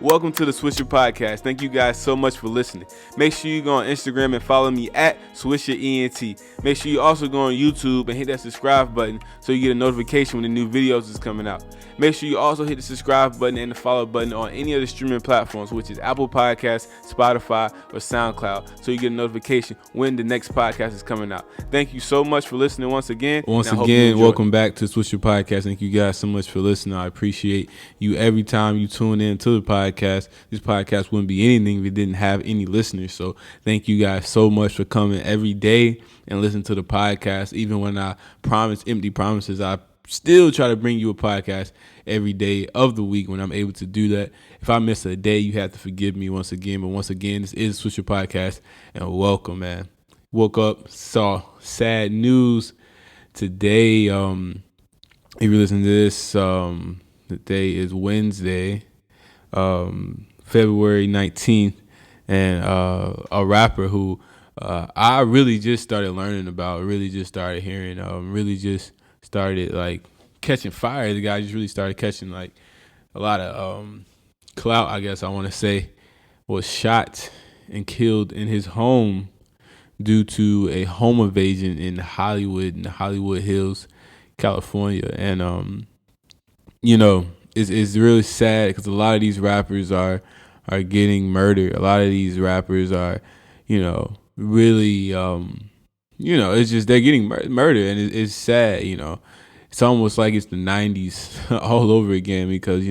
Welcome to the Swisher Podcast. Thank you guys so much for listening. Make sure you go on Instagram and follow me at SwisherENT. Make sure you also go on YouTube and hit that subscribe button so you get a notification when the new videos is coming out. Make sure you also hit the subscribe button and the follow button on any of the streaming platforms, which is Apple Podcasts, Spotify, or SoundCloud, so you get a notification when the next podcast is coming out. Thank you so much for listening once again. Welcome back to Swisher Podcast. Thank you guys so much for listening. I appreciate you every time you tune in to the podcast. This podcast wouldn't be anything if it didn't have any listeners. So thank you guys so much for coming every day and listen to the podcast. Even when I promise empty promises, I still try to bring you a podcast every day of the week when I'm able to do that. If I miss a day, you have to forgive me once again. But once again, this is Swisher Podcast, and welcome, man. Woke up, saw sad news today. If you listen to this, the day is Wednesday, February 19th, and a rapper who I really just started learning about, really just started hearing, really just started like catching fire. The guy just really started catching like a lot of clout, I guess I want to say, was shot and killed in his home due to a home invasion in the Hollywood Hills, California. And it's really sad because a lot of these rappers are getting murdered. A lot of these rappers are, really, it's just they're getting murdered, and it's sad. It's almost like it's the 90s all over again because,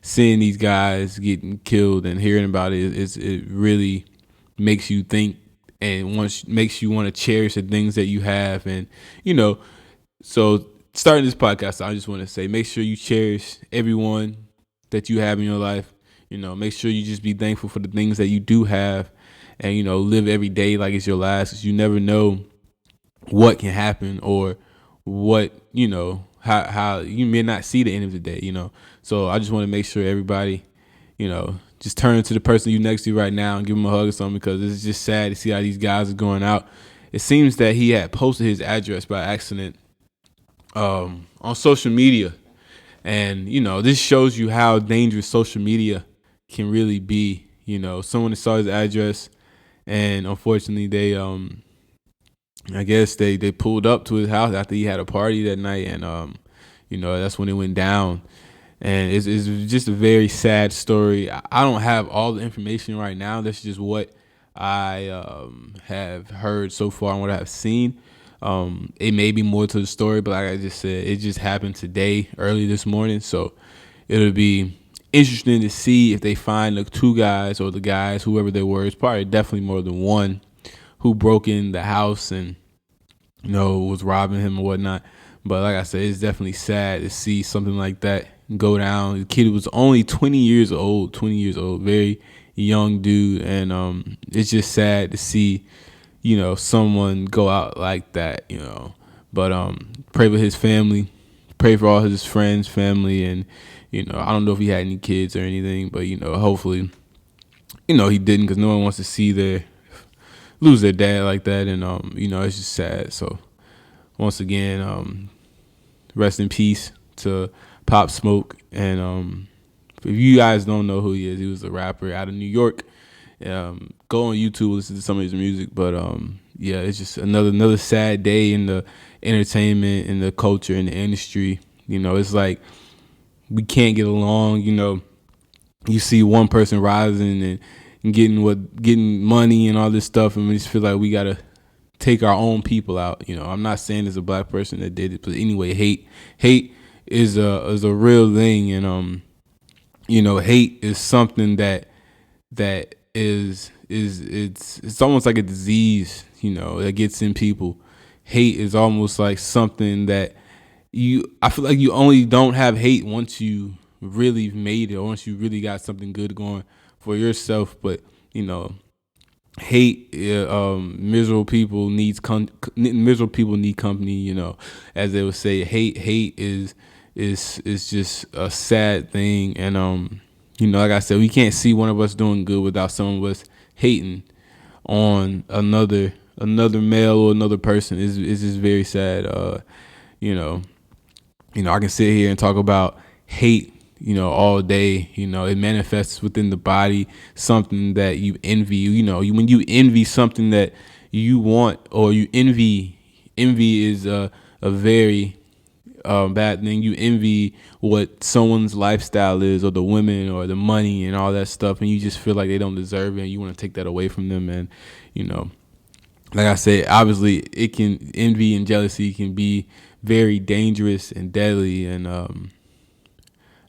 seeing these guys getting killed and hearing about it, it really makes you think and makes you want to cherish the things that you have. And, so starting this podcast, I just want to say, make sure you cherish everyone that you have in your life. Make sure you just be thankful for the things that you do have and, live every day like it's your last, because you never know what can happen or what, how you may not see the end of the day, So I just want to make sure everybody, just turn to the person you next to right now and give them a hug or something, because it's just sad to see how these guys are going out. It seems that he had posted his address by accident on social media. And, this shows you how dangerous social media can really be. Someone saw his address and unfortunately they, I guess they pulled up to his house after he had a party that night. And, that's when it went down. And it's just a very sad story. I don't have all the information right now. That's just what I have heard so far and what I've seen. It may be more to the story, but like I just said, it just happened today, early this morning. So it'll be interesting to see if they find the two guys or the guys, whoever they were. It's probably definitely more than one who broke in the house and, was robbing him or whatnot. But like I said, it's definitely sad to see something like that go down. The kid was only 20 years old, very young dude. And it's just sad to see, someone go out like that, But pray for his family, pray for all his friends, family, and, I don't know if he had any kids or anything, but, hopefully, he didn't, because no one wants to see lose their dad like that. And, it's just sad. So once again, rest in peace to Popsmoke. And if you guys don't know who he is, he was a rapper out of New York. Go on YouTube, listen to some of his music. But it's just another sad day in the entertainment, in the culture, in the industry. It's like we can't get along. You see one person rising and getting money and all this stuff, and we just feel like we gotta take our own people out. I'm not saying it's a black person that did it, but anyway, hate is a real thing. And hate is something that is it's almost like a disease, that gets in people. Hate is almost like something that I feel like you only don't have hate once you really made it, or once you really got something good going for yourself. But hate, miserable people need company. As they would say, hate is just a sad thing. And like I said, we can't see one of us doing good without some of us hating on another male or another person. Is just very sad. I can sit here and talk about hate, all day. It manifests within the body, something that you envy. When you envy something that you want, or you envy is a very bad thing. You envy what someone's lifestyle is, or the women, or the money, and all that stuff, and you just feel like they don't deserve it, and you want to take that away from them. And like I said, obviously, envy and jealousy can be very dangerous and deadly. And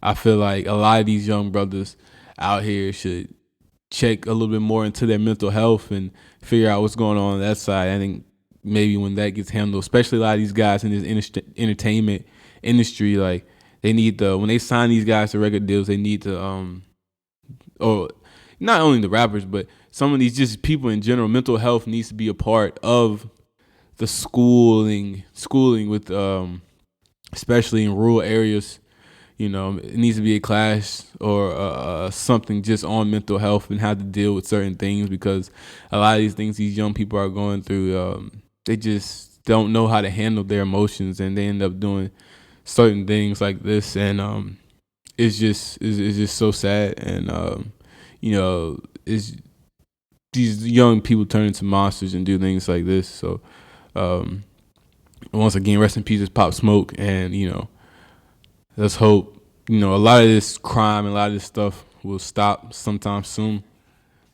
I feel like a lot of these young brothers out here should check a little bit more into their mental health and figure out what's going on that side. I think maybe when that gets handled, especially a lot of these guys in this entertainment industry, like they need to, when they sign these guys to record deals, they need to, or not only the rappers, but some of these just people in general, mental health needs to be a part of the schooling with, especially in rural areas. It needs to be a class or something just on mental health and how to deal with certain things, because a lot of these things these young people are going through, they just don't know how to handle their emotions, and they end up doing certain things like this. And it's just so sad. And it's these young people turn into monsters and do things like this. So once again, rest in peace, Pop Smoke. And let's hope, a lot of this crime and a lot of this stuff will stop sometime soon,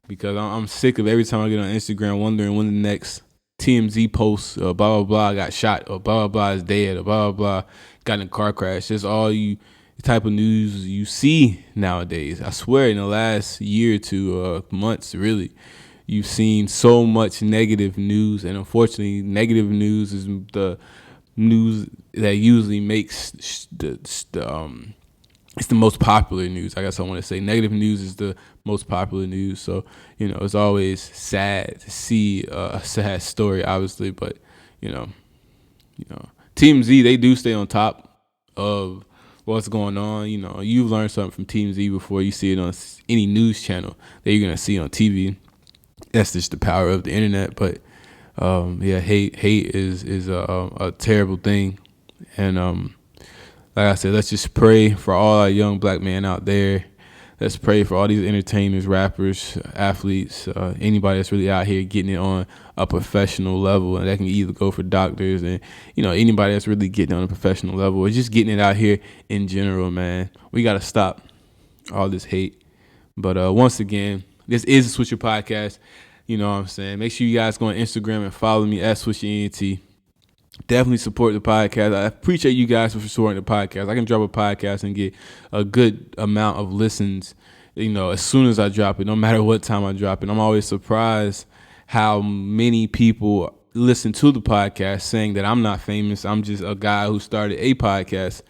because I'm sick of every time I get on Instagram wondering when the next TMZ post, blah, blah, blah, got shot, or blah, blah, blah, is dead, or blah, blah, blah, got in a car crash. That's all the type of news you see nowadays. I swear in the last year or two, months, really, you've seen so much negative news. And unfortunately, negative news is the news that usually makes it's the most popular news. I guess I want to say negative news is the most popular news. So it's always sad to see a sad story, obviously, but TMZ, they do stay on top of what's going on. You've learned something from TMZ before you see it on any news channel that you're gonna see on TV. That's just the power of the internet. But hate is a terrible thing. And like I said, let's just pray for all our young black men out there. Let's pray for all these entertainers, rappers, athletes, anybody that's really out here getting it on a professional level. And that can either go for doctors and, anybody that's really getting on a professional level, or just getting it out here in general, man. We got to stop all this hate. But once again, this is a Swisher Podcast. You know what I'm saying? Make sure you guys go on Instagram and follow me at SwisherENT. Definitely support the podcast. I appreciate you guys for supporting the podcast. I can drop a podcast and get a good amount of listens, as soon as I drop it, no matter what time I drop it. I'm always surprised how many people listen to the podcast saying that I'm not famous. I'm just a guy who started a podcast.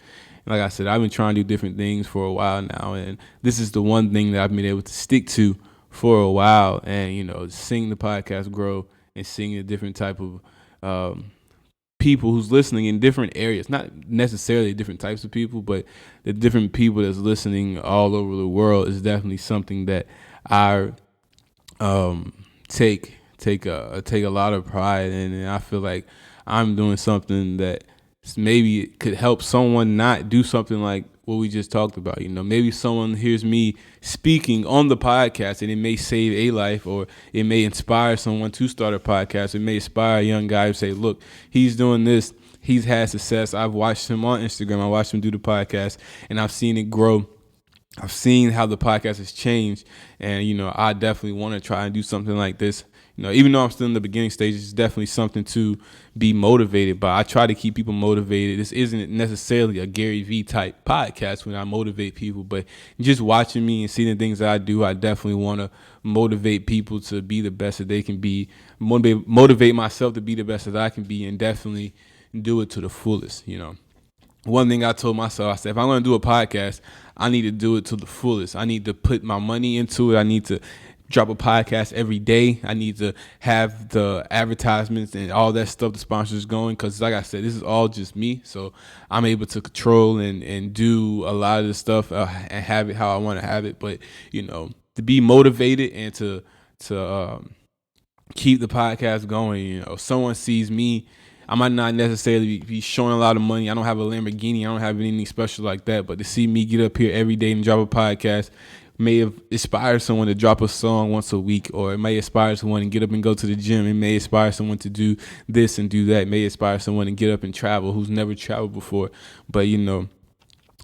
Like I said, I've been trying to do different things for a while now, and this is the one thing that I've been able to stick to for a while. And, seeing the podcast grow and seeing a different type of people who's listening in different areas, not necessarily different types of people, but the different people that's listening all over the world is definitely something that I take a lot of pride in. And I feel like I'm doing something that maybe could help someone not do something like what we just talked about. Maybe someone hears me speaking on the podcast and it may save a life, or it may inspire someone to start a podcast. It may inspire a young guy to say, look, he's doing this. He's had success. I've watched him on Instagram. I watched him do the podcast, and I've seen it grow. I've seen how the podcast has changed. And, I definitely want to try and do something like this. Even though I'm still in the beginning stages, it's definitely something to be motivated by. I try to keep people motivated. This isn't necessarily a Gary Vee type podcast when I motivate people, but just watching me and seeing the things that I do, I definitely want to motivate people to be the best that they can be, motivate myself to be the best that I can be, and definitely do it to the fullest. One thing I told myself, I said, if I'm going to do a podcast, I need to do it to the fullest. I need to put my money into it. I need to drop a podcast every day. I need to have the advertisements and all that stuff, the sponsors going, because like I said, this is all just me. So I'm able to control and do a lot of the stuff and have it how I want to have it. But, to be motivated and to keep the podcast going, someone sees me I might not necessarily be showing a lot of money. I don't have a Lamborghini. I don't have anything special like that. But to see me get up here every day and drop a podcast may have inspired someone to drop a song once a week, or it may inspire someone to get up and go to the gym. It may inspire someone to do this and do that. It may inspire someone to get up and travel who's never traveled before. But,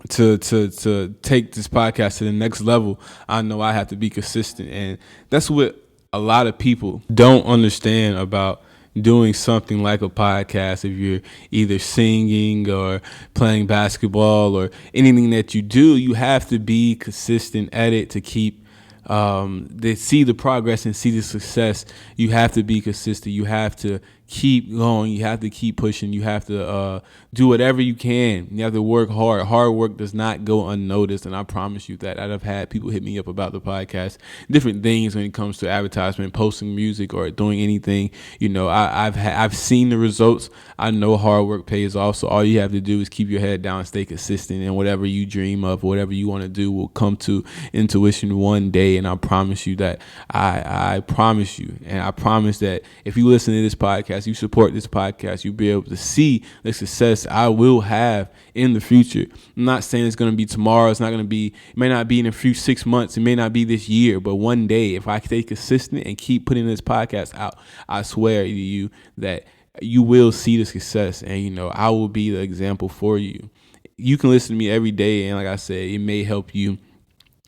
to take this podcast to the next level, I know I have to be consistent. And that's what a lot of people don't understand about doing something like a podcast. If you're either singing or playing basketball or anything that you do, you have to be consistent at it to keep they see the progress and see the success. You have to be consistent. You have to keep going. You have to keep pushing. You have to do whatever you can. You have to work hard. Hard work does not go unnoticed, and I promise you that. I've had people hit me up about the podcast, different things when it comes to advertisement, posting music, or doing anything. I've seen the results. I know hard work pays off. So all you have to do is keep your head down and stay consistent, and whatever you dream of, whatever you want to do, will come to intuition one day. And I promise you that. I promise you, and I promise that if you listen to this podcast, you support this podcast, you'll be able to see the success I will have in the future. I'm not saying it's going to be tomorrow. It's not going to be, it may not be in a few 6 months. It may not be this year, but one day, if I stay consistent and keep putting this podcast out, I swear to you that you will see the success, and I will be the example for you. You can listen to me every day, and like I said, it may help you.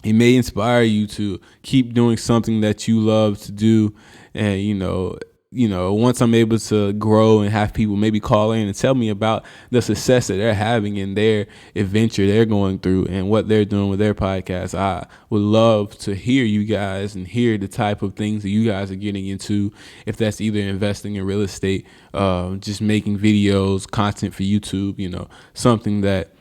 It may inspire you to keep doing something that you love to do. And, once I'm able to grow and have people maybe call in and tell me about the success that they're having in their adventure they're going through and what they're doing with their podcast, I would love to hear you guys and hear the type of things that you guys are getting into. If that's either investing in real estate, just making videos, content for YouTube, something that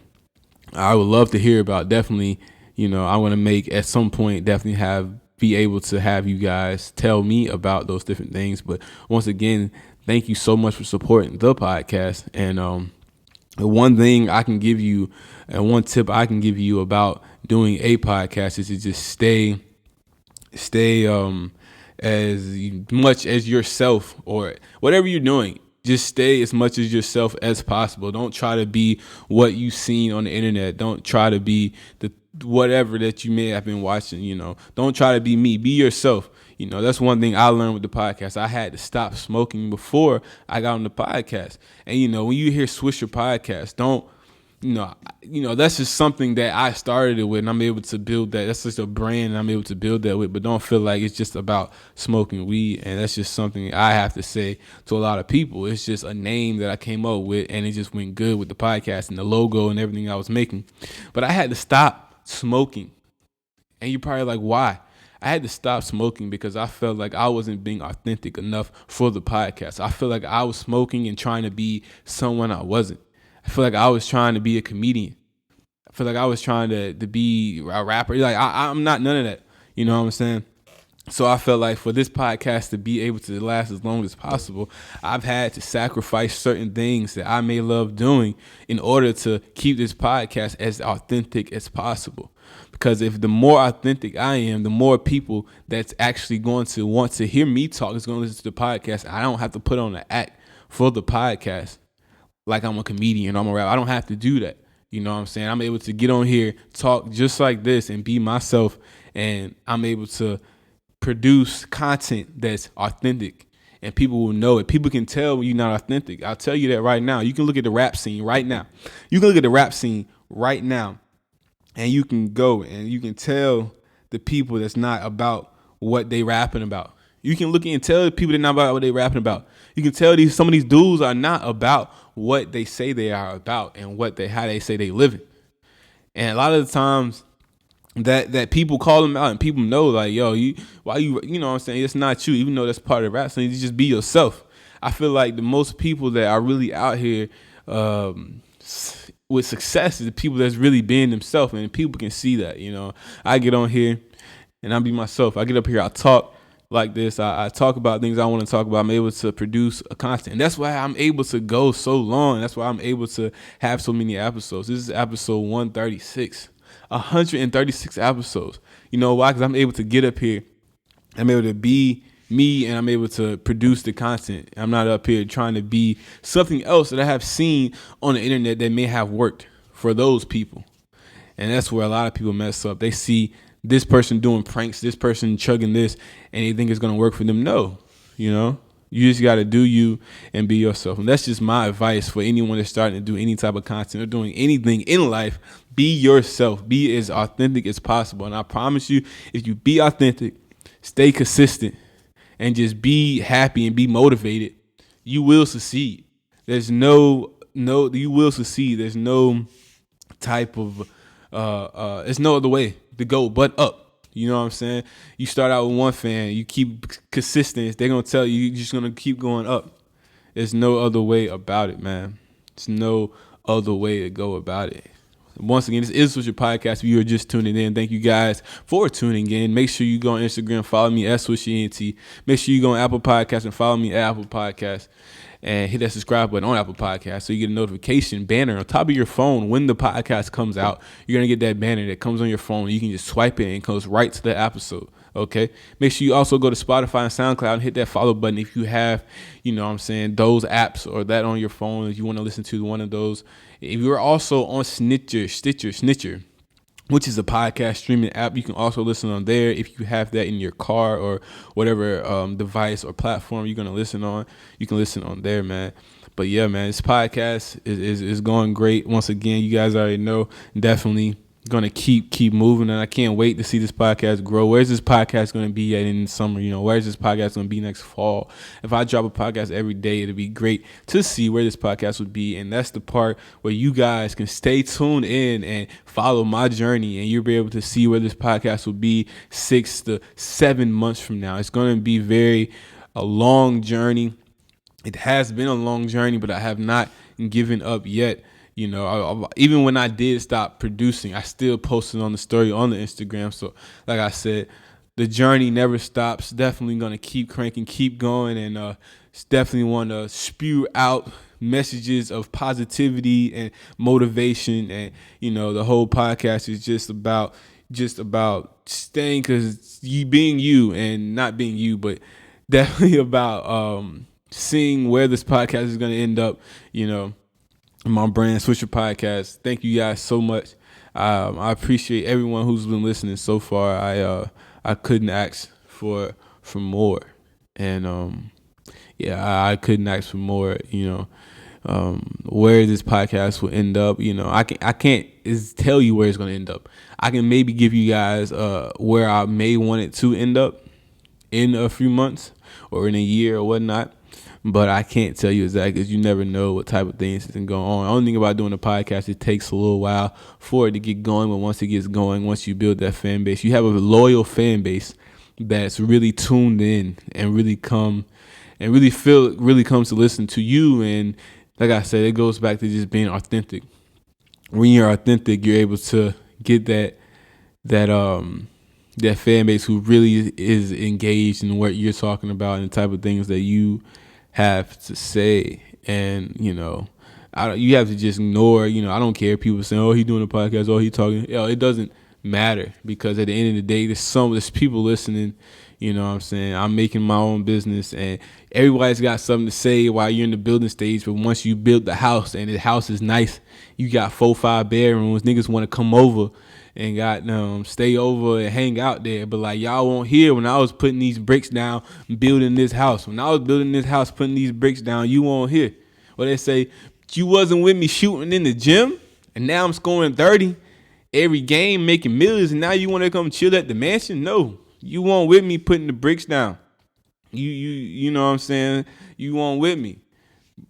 I would love to hear about. Definitely, I want to make at some point, definitely be able to have you guys tell me about those different things. But once again, thank you so much for supporting the podcast. And one thing I can give you, and one tip I can give you about doing a podcast is to just stay as much as yourself, or whatever you're doing. Just stay as much as yourself as possible. Don't try to be what you've seen on the internet. Don't try to be the whatever that you may have been watching. Don't try to be me. Be yourself. That's one thing I learned with the podcast. I had to stop smoking before I got on the podcast. And when you hear Swisher podcast, don't that's just something that I started it with, and I'm able to build that. That's just a brand, and I'm able to build that with. But don't feel like it's just about smoking weed, and that's just something I have to say to a lot of people. It's just a name that I came up with, and it just went good with the podcast and the logo and everything I was making. But I had to stop smoking, and you're probably like, why? I had to stop smoking because I felt like I wasn't being authentic enough for the podcast. I feel like I was smoking and trying to be someone I wasn't. I feel like I was trying to be a comedian. I feel like I was trying to be a rapper. Like I'm not none of that. You know what I'm saying? So I felt like for this podcast to be able to last as long as possible, I've had to sacrifice certain things that I may love doing in order to keep this podcast as authentic as possible. Because if the more authentic I am, the more people that's actually going to want to hear me talk is going to listen to the podcast. I don't have to put on an act for the podcast like I'm a comedian, I'm a rapper. I don't have to do that. You know what I'm saying? I'm able to get on here, talk just like this, and be myself, and I'm able to produce content that's authentic, and people will know it. People can tell when you're not authentic. I'll tell you that right now. You can look at the rap scene right now. And you can go and you can tell the people that's not about what they rapping about. You can look and tell the people that not about what they rapping about. You can tell some of these dudes are not about what they say they are about and how they say they living. And a lot of the times that people call them out and people know, like, yo, you know what I'm saying? It's not you, even though that's part of rap. So you just be yourself. I feel like the most people that are really out here with success is the people that's really being themselves, and people can see that. I get on here and I be myself. I get up here, I talk like this. I talk about things I want to talk about. I'm able to produce a content. And that's why I'm able to go so long. That's why I'm able to have so many episodes. This is episode 136. 136 episodes. You know why? Because I'm able to get up here. I'm able to be me and I'm able to produce the content. I'm not up here trying to be something else that I have seen on the internet that may have worked for those people. And that's where a lot of people mess up. They see this person doing pranks, this person chugging this, and they think it's going to work for them. No, you just got to do you and be yourself. And that's just my advice for anyone that's starting to do any type of content or doing anything in life. Be yourself. Be as authentic as possible. And I promise you, if you be authentic, stay consistent, and just be happy and be motivated, you will succeed. There's you will succeed. There's no type of, there's no other way to go but up. You know what I'm saying? You start out with one fan, you keep consistent. They're going to tell you, you're just going to keep going up. There's no other way about it, man. There's no other way to go about it. Once again, this is Swisher Podcast. If you are just tuning in, thank you guys for tuning in. Make sure you go on Instagram, follow me at SwisherENT. Make sure you go on Apple Podcasts and follow me at Apple Podcasts. And hit that subscribe button on Apple Podcasts so you get a notification banner on top of your phone when the podcast comes out. You're going to get that banner that comes on your phone. You can just swipe it and it goes right to the episode. Okay. Make sure you also go to Spotify and SoundCloud and hit that follow button if you have, those apps or that on your phone. If you want to listen to one of those. If you're also on Snitcher, which is a podcast streaming app, you can also listen on there. If you have that in your car or whatever device or platform you're going to listen on, you can listen on there, man. But yeah, man, this podcast is going great. Once again, you guys already know, definitely going to keep moving, and I can't wait to see this podcast grow. Where's this podcast going to be at in the summer? Where's this podcast going to be next fall? If I drop a podcast every day, it'd be great to see where this podcast would be, and that's the part where you guys can stay tuned in and follow my journey, and you'll be able to see where this podcast will be 6 to 7 months from now. It's going to be a long journey. It has been a long journey, but I have not given up yet. Even when I did stop producing, I still posted on the story on the Instagram. So like I said, the journey never stops. Definitely going to keep cranking, keep going. And definitely want to spew out messages of positivity and motivation. And, the whole podcast is just about staying, because you being you and not being you, but definitely about seeing where this podcast is going to end up, my brand, Swisher Podcast. Thank you guys so much. I appreciate everyone who's been listening so far. I couldn't ask for more, and I couldn't ask for more. Where this podcast will end up. I can't tell you where it's going to end up. I can maybe give you guys where I may want it to end up in a few months or in a year or whatnot. But I can't tell you exactly, because you never know what type of things can go on. The only thing about doing a podcast, it takes a little while for it to get going. But once it gets going, once you build that fan base, you have a loyal fan base that's really tuned in and really comes to listen to you. And like I said, it goes back to just being authentic. When you're authentic, you're able to get that fan base who really is engaged in what you're talking about and the type of things that you have to say. And you have to just ignore. I don't care if people saying, "Oh, he doing a podcast," "Oh, he talking." It doesn't matter, because at the end of the day, there's people listening. You know what I'm saying? I'm making my own business, and everybody's got something to say while you're in the building stage. But once you build the house and the house is nice, you got 4-5 bedrooms. Niggas want to come over and stay over and hang out there. But like, y'all won't hear when I was putting these bricks down, building this house. When I was building this house, putting these bricks down, you won't hear. Or they say, you wasn't with me shooting in the gym, and now I'm scoring 30 every game, making millions, and now you want to come chill at the mansion? No, you weren't with me putting the bricks down. You know what I'm saying? You weren't with me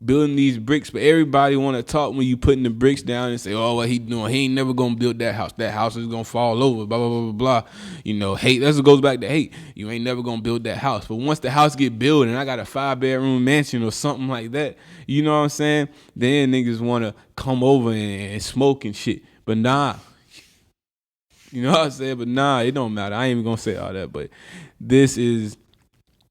building these bricks. But everybody want to talk when you putting the bricks down and say, "Oh, what he doing? He ain't never gonna build that house. That house is gonna fall over." Blah blah blah blah blah. Hate. That goes back to hate. You ain't never gonna build that house. But once the house get built and I got a 5-bedroom mansion or something like that, you know what I'm saying? Then niggas want to come over and smoke and shit. But nah. You know what I'm saying? But nah, it don't matter. I ain't even gonna say all that. But this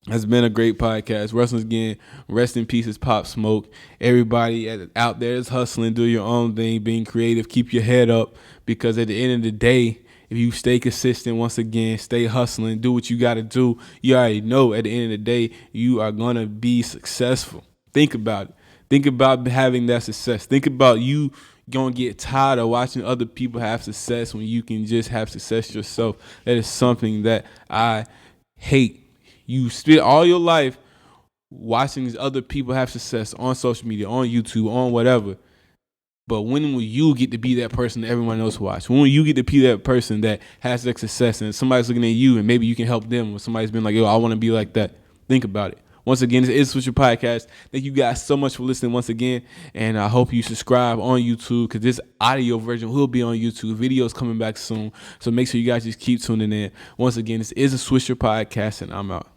has been a great podcast. Once again, rest in peace, Pop Smoke. Everybody out there is hustling, do your own thing, being creative, keep your head up, because at the end of the day, if you stay consistent, once again, stay hustling, do what you got to do, you already know at the end of the day, you are going to be successful. Think about it. Think about having that success. Think about you going to get tired of watching other people have success when you can just have success yourself. That is something that I hate. You spend all your life watching these other people have success on social media, on YouTube, on whatever. But when will you get to be that person that everyone else watch? When will you get to be that person that has that success and somebody's looking at you and maybe you can help them, or somebody's been like, yo, I want to be like that? Think about it. Once again, this is Swisher Podcast. Thank you guys so much for listening once again. And I hope you subscribe on YouTube, because this audio version will be on YouTube. Videos coming back soon. So make sure you guys just keep tuning in. Once again, this is a Swisher Podcast, and I'm out.